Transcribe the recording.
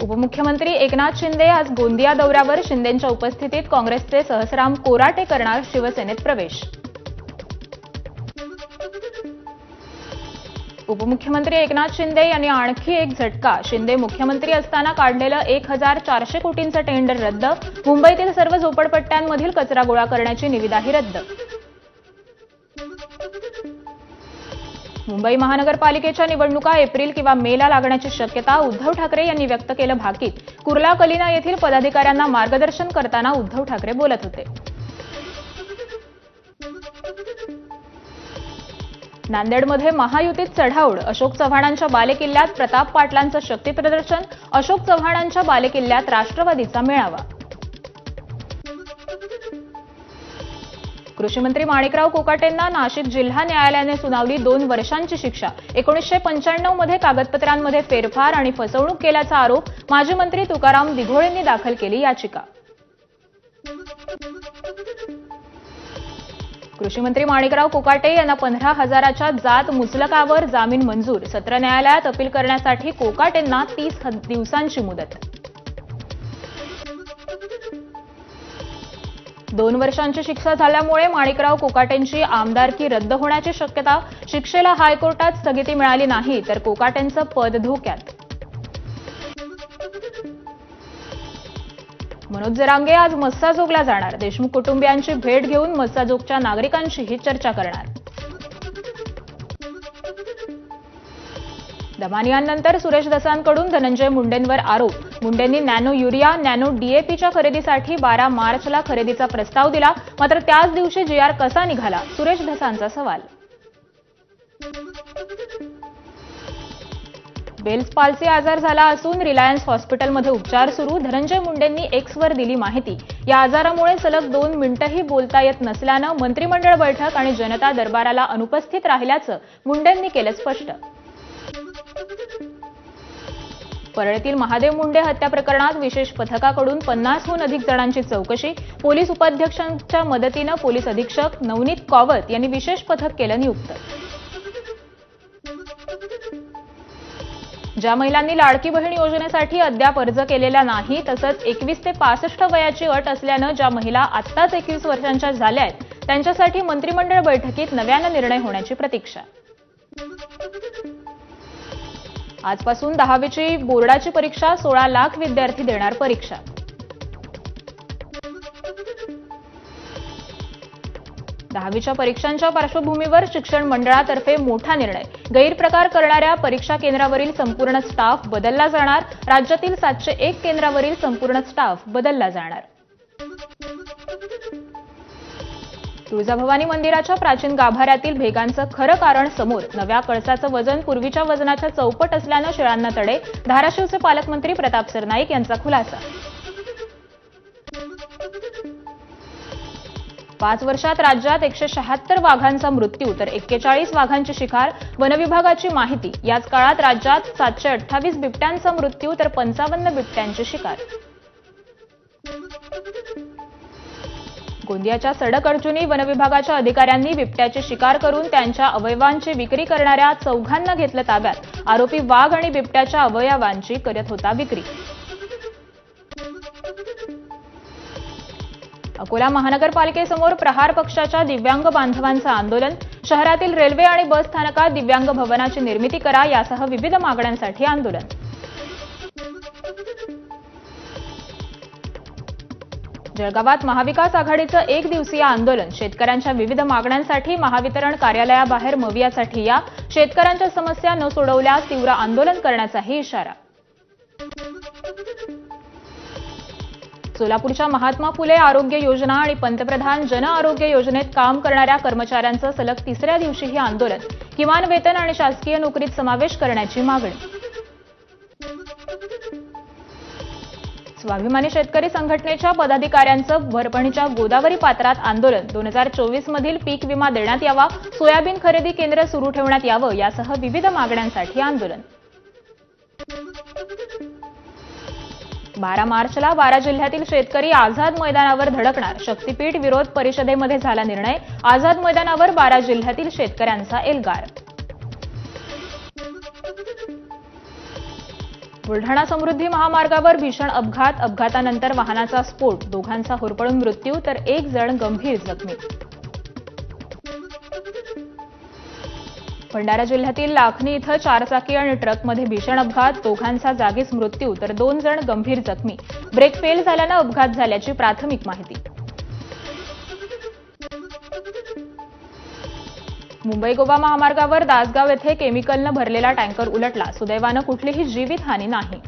उपमुख्यमंत्री एकनाथ शिंदे आज गोंदिया दौऱ्यावर. शिंदेंच्या उपस्थितीत काँग्रेसचे सहस्राम कोराटे करणार शिवसेनेत प्रवेश. उपमुख्यमंत्री एकनाथ शिंदे यांनी आणखी एक झटका. शिंदे मुख्यमंत्री असताना काढलेलं 1400 कोटींचं टेंडर रद्द. मुंबईतील सर्व झोपडपट्ट्यांमधील कचरा गोळा करण्याची निविदाही रद्द. मुंबई महानगरपालिकेच्या निवडणुका एप्रिल किंवा मेला लागण्याची शक्यता. उद्धव ठाकरे यांनी व्यक्त केलं भाकीत. कुर्ला कलिना येथील पदाधिकाऱ्यांना मार्गदर्शन करताना उद्धव ठाकरे बोलत होते. नांदेडमध्ये महायुतीत चढाओढ. अशोक चव्हाणांच्या बालेकिल्ल्यात प्रताप पाटलांचं शक्तीप्रदर्शन. अशोक चव्हाणांच्या बालेकिल्ल्यात राष्ट्रवादीचा मेळावा. कृषीमंत्री माणिकराव कोकाटेंना नाशिक जिल्हा न्यायालयाने सुनावली 2 वर्षांची शिक्षा. 1995 मध्ये कागदपत्रांमध्ये फेरफार आणि फसवणूक केल्याचा आरोप. माजी मंत्री तुकाराम दिघोळेंनी दाखल केली याचिका. कृषीमंत्री माणिकराव कोकाटे यांना 15,000च्या जात मुचलकावर जामीन मंजूर. सत्र न्यायालयात अपील करण्यासाठी कोकाटेंना 30 दिवसांची मुदत. 2 वर्षांची शिक्षा झाल्यामुळे माणिकराव कोकाटेंची आमदारकी रद्द होण्याची शक्यता. शिक्षेला हायकोर्टात स्थगिती मिळाली नाही तर कोकाटेंचं पद धोक्यात. मनोज जरांगे आज मस्साजोगला जाणार. देशमुख कुटुंबियांची भेट घेऊन मस्साजोगच्या नागरिकांशीही चर्चा करणार. दमानियांनंतर सुरेश धसांकडून धनंजय मुंडेंवर आरोप. मुंडेंनी नॅनो युरिया, नॅनो डीएपीच्या खरेदीसाठी 12 मार्चला खरेदीचा प्रस्ताव दिला. मात्र त्याच दिवशी जीआर कसा निघाला? सुरेश धसांचा सवाल. बेल्स पाल्सी आजार झाला असून रिलायन्स हॉस्पिटलमध्ये उपचार सुरू. धनंजय मुंडेंनी एक्सवर दिली माहिती. या आजारामुळे सलग 2 मिनिटंही बोलता येत नसल्यानं मंत्रिमंडळ बैठक आणि जनता दरबाराला अनुपस्थित राहिल्याचं मुंडेंनी केलं स्पष्ट. परळीतील महादेव मुंडे हत्या प्रकरणात विशेष पथकाकडून 50हून अधिक जणांची चौकशी. पोलीस उपाध्यक्षांच्या मदतीनं पोलीस अधीक्षक नवनीत कॉवत यांनी विशेष पथक केलं नियुक्त. ज्या महिलांनी लाडकी बहीण योजनेसाठी अद्याप अर्ज केलेला नाही तसंच 21 ते 65 वयाची अट असल्यानं ज्या महिला आत्ताच 21 वर्षांच्या झाल्या आहेत त्यांच्यासाठी मंत्रिमंडळ बैठकीत नव्यानं निर्णय होण्याची प्रतीक्षा. आजपासून 10वीची बोर्डाची परीक्षा. 16 लाख विद्यार्थी देणार परीक्षा. दहावीच्या परीक्षांच्या पार्श्वभूमीवर शिक्षण मंडळातर्फे मोठा निर्णय. गैरप्रकार करणाऱ्या परीक्षा केंद्रावरील संपूर्ण स्टाफ बदलला जाणार. राज्यातील 701 केंद्रावरील संपूर्ण स्टाफ बदलला जाणार. तुळजाभवानी मंदिराच्या प्राचीन गाभाऱ्यातील भेगांचं खरं कारण समोर. नव्या कळसाचं वजन पूर्वीच्या वजनाच्या चौपट असल्यानं शेळांना तडे. धाराशिवचे पालकमंत्री प्रताप सरनाईक यांचा खुलासा. 5 वर्षात राज्यात 176 वाघांचा मृत्यू तर 41 वाघांची शिकार. वनविभागाची माहिती. याच काळात राज्यात 728 बिबट्यांचा मृत्यू तर 55 बिबट्यांची शिकार. गोंदियाच्या सडक अडचणी. वनविभागाच्या अधिकाऱ्यांनी बिबट्याची शिकार करून त्यांच्या अवयवांची विक्री करणाऱ्या 4घांना घेतलं ताब्यात. आरोपी वाघ आणि बिबट्याच्या अवयवांची करत होता विक्री. अकोला महानगरपालिकेसमोर प्रहार पक्षाच्या दिव्यांग बांधवांचं आंदोलन. शहरातील रेल्वे आणि बस स्थानकात दिव्यांग भवनाची निर्मिती करा यासह विविध मागण्यांसाठी आंदोलन. जळगावात महाविकास आघाडीचं 1 दिवसीय आंदोलन. शेतकऱ्यांच्या विविध मागण्यांसाठी महावितरण कार्यालयाबाहेर मवियासाठी या. शेतकऱ्यांच्या समस्या न सोडवल्यास तीव्र आंदोलन करण्याचाही इशारा. सोलापूरच्या महात्मा फुले आरोग्य योजना आणि पंतप्रधान जन आरोग्य योजनेत काम करणाऱ्या कर्मचाऱ्यांचं सलग 3ऱ्या दिवशीही आंदोलन. किमान वेतन आणि शासकीय नोकरीत समावेश करण्याची मागणी. स्वाभिमानी शेतकरी संघटनेच्या पदाधिकाऱ्यांचं परभणीच्या गोदावरी पात्रात आंदोलन. 2024 मधील पीक विमा देण्यात यावा. सोयाबीन खरेदी केंद्र सुरू ठेवण्यात यावं यासह विविध मागण्यांसाठी आंदोलन. 12 मार्चला 12 जिल्ह्यातील शेतकरी आझाद मैदानावर धडकणार. शक्तीपीठ विरोध परिषदेमध्ये झाला निर्णय. आझाद मैदानावर 12 जिल्ह्यातील शेतकऱ्यांचा एल्गार. बुलढाणा समृद्धी महामार्गावर भीषण अपघातानंतर वाहनाचा स्फोट, दोघांचा होरपळून मृत्यू तर एक जण गंभीर जखमी. भंडारा जिल्ह्यातील लाखनी इथं चारचाकी आणि ट्रकमध्ये भीषण अपघात, दोघांचा जागीच मृत्यू तर 2 जण गंभीर जखमी. ब्रेक फेल झाल्यानं अपघात झाल्याची प्राथमिक माहिती. मुंबई गोवा महामार्गावर दासगाव येथे केमिकलनं भरलेला टँकर उलटला. सुदैवानं कुठलीही जीवितहानी नाही.